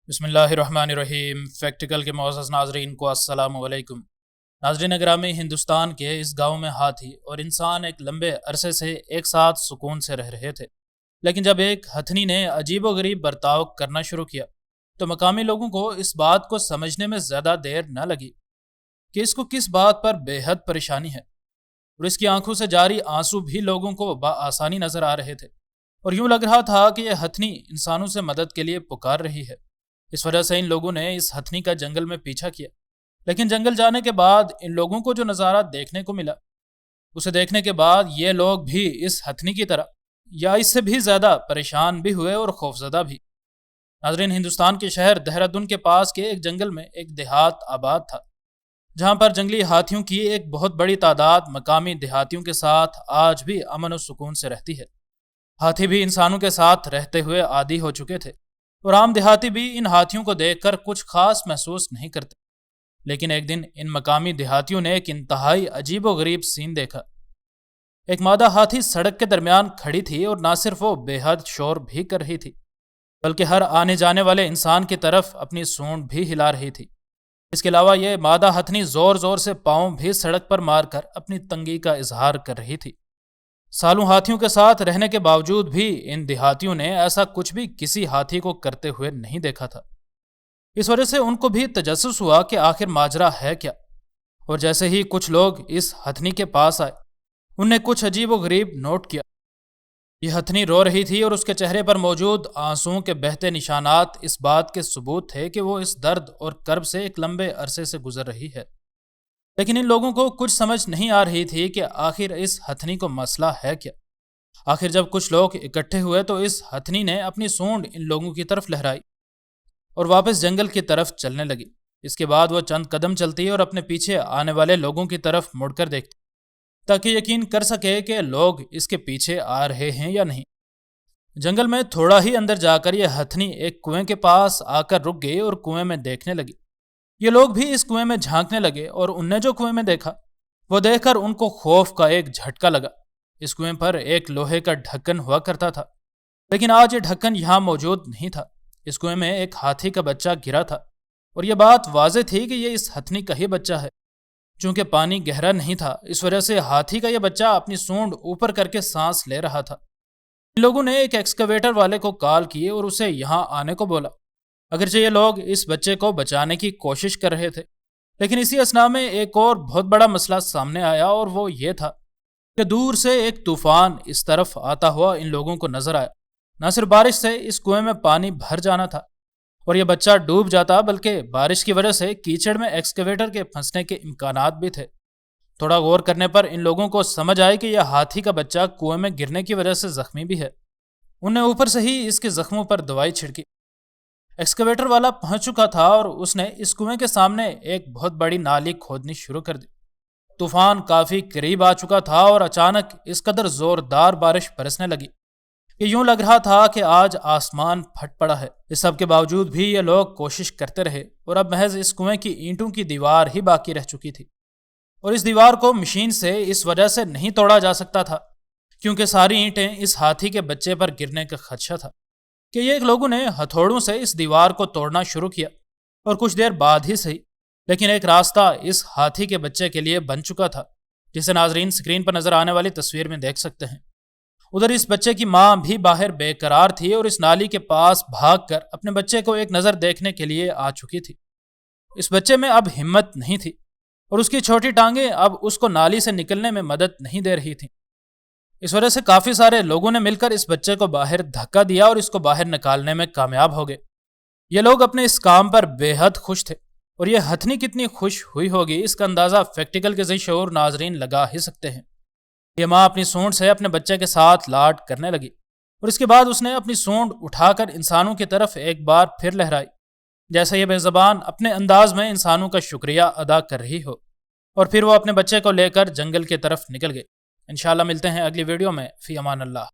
بسم اللہ الرحمن الرحیم۔ فیکٹیکل کے معزز ناظرین کو السلام علیکم۔ ناظرین گرامی، ہندوستان کے اس گاؤں میں ہاتھی اور انسان ایک لمبے عرصے سے ایک ساتھ سکون سے رہ رہے تھے، لیکن جب ایک ہتھنی نے عجیب و غریب برتاؤ کرنا شروع کیا تو مقامی لوگوں کو اس بات کو سمجھنے میں زیادہ دیر نہ لگی کہ اس کو کس بات پر بے حد پریشانی ہے، اور اس کی آنکھوں سے جاری آنسو بھی لوگوں کو بآسانی نظر آ رہے تھے، اور یوں لگ رہا تھا کہ یہ ہتھنی انسانوں سے مدد کے لیے پکار رہی ہے۔ اس وجہ سے ان لوگوں نے اس ہتھنی کا جنگل میں پیچھا کیا، لیکن جنگل جانے کے بعد ان لوگوں کو جو نظارہ دیکھنے کو ملا، اسے دیکھنے کے بعد یہ لوگ بھی اس ہتھنی کی طرح یا اس سے بھی زیادہ پریشان بھی ہوئے اور خوفزدہ بھی۔ ناظرین، ہندوستان کے شہر دہرادون کے پاس کے ایک جنگل میں ایک دیہات آباد تھا، جہاں پر جنگلی ہاتھیوں کی ایک بہت بڑی تعداد مقامی دیہاتیوں کے ساتھ آج بھی امن و سکون سے رہتی ہے۔ ہاتھی بھی انسانوں کے ساتھ رہتے ہوئے عادی ہو چکے تھے، اور عام دیہاتی بھی ان ہاتھیوں کو دیکھ کر کچھ خاص محسوس نہیں کرتے، لیکن ایک دن ان مقامی دیہاتیوں نے ایک انتہائی عجیب و غریب سین دیکھا۔ ایک مادہ ہاتھی سڑک کے درمیان کھڑی تھی، اور نہ صرف وہ بے حد شور بھی کر رہی تھی، بلکہ ہر آنے جانے والے انسان کی طرف اپنی سونڈ بھی ہلا رہی تھی۔ اس کے علاوہ یہ مادہ ہتھنی زور زور سے پاؤں بھی سڑک پر مار کر اپنی تنگی کا اظہار کر رہی تھی۔ سالوں ہاتھیوں کے ساتھ رہنے کے باوجود بھی ان دیہاتیوں نے ایسا کچھ بھی کسی ہاتھی کو کرتے ہوئے نہیں دیکھا تھا۔ اس وجہ سے ان کو بھی تجسس ہوا کہ آخر ماجرا ہے کیا، اور جیسے ہی کچھ لوگ اس ہتھنی کے پاس آئے، ان نے کچھ عجیب و غریب نوٹ کیا۔ یہ ہتھنی رو رہی تھی، اور اس کے چہرے پر موجود آنسوؤں کے بہتے نشانات اس بات کے ثبوت تھے کہ وہ اس درد اور کرب سے ایک لمبے عرصے سے گزر رہی ہے۔ لیکن ان لوگوں کو کچھ سمجھ نہیں آ رہی تھی کہ آخر اس ہتھنی کو مسئلہ ہے کیا۔ آخر جب کچھ لوگ اکٹھے ہوئے تو اس ہتھنی نے اپنی سونڈ ان لوگوں کی طرف لہرائی اور واپس جنگل کی طرف چلنے لگی۔ اس کے بعد وہ چند قدم چلتی اور اپنے پیچھے آنے والے لوگوں کی طرف مڑ کر دیکھتی، تاکہ یقین کر سکے کہ لوگ اس کے پیچھے آ رہے ہیں یا نہیں۔ جنگل میں تھوڑا ہی اندر جا کر یہ ہتھنی ایک کنویں کے پاس آ کر رک گئی اور کنویں میں دیکھنے لگی۔ یہ لوگ بھی اس کنویں میں جھانکنے لگے، اور ان نے جو کنویں میں دیکھا وہ دیکھ کر ان کو خوف کا ایک جھٹکا لگا۔ اس کنویں پر ایک لوہے کا ڈھکن ہوا کرتا تھا، لیکن آج یہ ڈھکن یہاں موجود نہیں تھا۔ اس کنویں میں ایک ہاتھی کا بچہ گرا تھا، اور یہ بات واضح تھی کہ یہ اس ہتھنی کا ہی بچہ ہے۔ چونکہ پانی گہرا نہیں تھا، اس وجہ سے ہاتھی کا یہ بچہ اپنی سونڈ اوپر کر کے سانس لے رہا تھا۔ ان لوگوں نے ایک ایکسکیویٹر والے کو کال کی اور اسے یہاں آنے کو بولا۔ اگرچہ یہ لوگ اس بچے کو بچانے کی کوشش کر رہے تھے، لیکن اسی اثناء میں ایک اور بہت بڑا مسئلہ سامنے آیا، اور وہ یہ تھا کہ دور سے ایک طوفان اس طرف آتا ہوا ان لوگوں کو نظر آیا۔ نہ صرف بارش سے اس کنویں میں پانی بھر جانا تھا اور یہ بچہ ڈوب جاتا، بلکہ بارش کی وجہ سے کیچڑ میں ایکسکیویٹر کے پھنسنے کے امکانات بھی تھے۔ تھوڑا غور کرنے پر ان لوگوں کو سمجھ آئی کہ یہ ہاتھی کا بچہ کنویں میں گرنے کی وجہ سے زخمی بھی ہے۔ انہوں نے اوپر سے ہی اس کے زخموں پر دوائی چھڑکی۔ ایکسکیویٹر والا پہنچ چکا تھا، اور اس نے اس کنویں کے سامنے ایک بہت بڑی نالی کھودنی شروع کر دی۔ طوفان کافی قریب آ چکا تھا، اور اچانک اس قدر زوردار بارش برسنے لگی کہ یوں لگ رہا تھا کہ آج آسمان پھٹ پڑا ہے۔ اس سب کے باوجود بھی یہ لوگ کوشش کرتے رہے، اور اب محض اس کنویں کی اینٹوں کی دیوار ہی باقی رہ چکی تھی، اور اس دیوار کو مشین سے اس وجہ سے نہیں توڑا جا سکتا تھا کیونکہ ساری اینٹیں اس ہاتھی کے بچے پر گرنے کا خدشہ تھا کہ یہ لوگوں نے ہتھوڑوں سے اس دیوار کو توڑنا شروع کیا، اور کچھ دیر بعد ہی صحیح، لیکن ایک راستہ اس ہاتھی کے بچے کے لیے بن چکا تھا، جسے ناظرین سکرین پر نظر آنے والی تصویر میں دیکھ سکتے ہیں۔ ادھر اس بچے کی ماں بھی باہر بے قرار تھی، اور اس نالی کے پاس بھاگ کر اپنے بچے کو ایک نظر دیکھنے کے لیے آ چکی تھی۔ اس بچے میں اب ہمت نہیں تھی، اور اس کی چھوٹی ٹانگیں اب اس کو نالی سے نکلنے میں مدد نہیں دے رہی تھیں۔ اس وجہ سے کافی سارے لوگوں نے مل کر اس بچے کو باہر دھکا دیا اور اس کو باہر نکالنے میں کامیاب ہو گئے۔ یہ لوگ اپنے اس کام پر بے حد خوش تھے، اور یہ ہتھنی کتنی خوش ہوئی ہوگی اس کا اندازہ فیکٹیکل کے ذی شعور ناظرین لگا ہی سکتے ہیں۔ یہ ماں اپنی سونڈ سے اپنے بچے کے ساتھ لاڈ کرنے لگی، اور اس کے بعد اس نے اپنی سونڈ اٹھا کر انسانوں کی طرف ایک بار پھر لہرائی، جیسے یہ بے زبان اپنے انداز میں انسانوں کا شکریہ ادا کر رہی ہو، اور پھر وہ اپنے بچے کو لے کر جنگل کی طرف نکل گئی۔ انشاءاللہ ملتے ہیں اگلی ویڈیو میں۔ فی امان اللہ۔